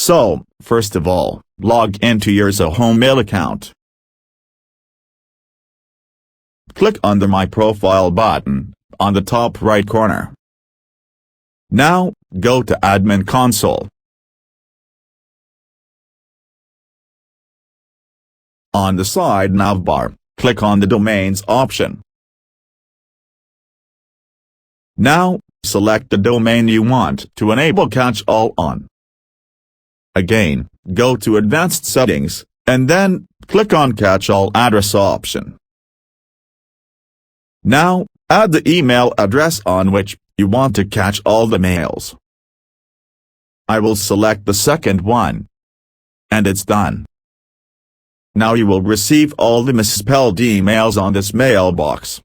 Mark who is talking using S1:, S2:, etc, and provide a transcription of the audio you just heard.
S1: So, first of all, log into your Zoho mail account. Click on the My Profile button, on the top right corner. Now, go to Admin Console. On the side navbar, click on the Domains option. Now, select the domain you want to enable Catch-all on. Again, go to Advanced Settings, and then, click on Catch-all Address option. Now, add the email address on which you want to catch all the mails. I will select the second one. And it's done. Now you will receive all the misspelled emails on this mailbox.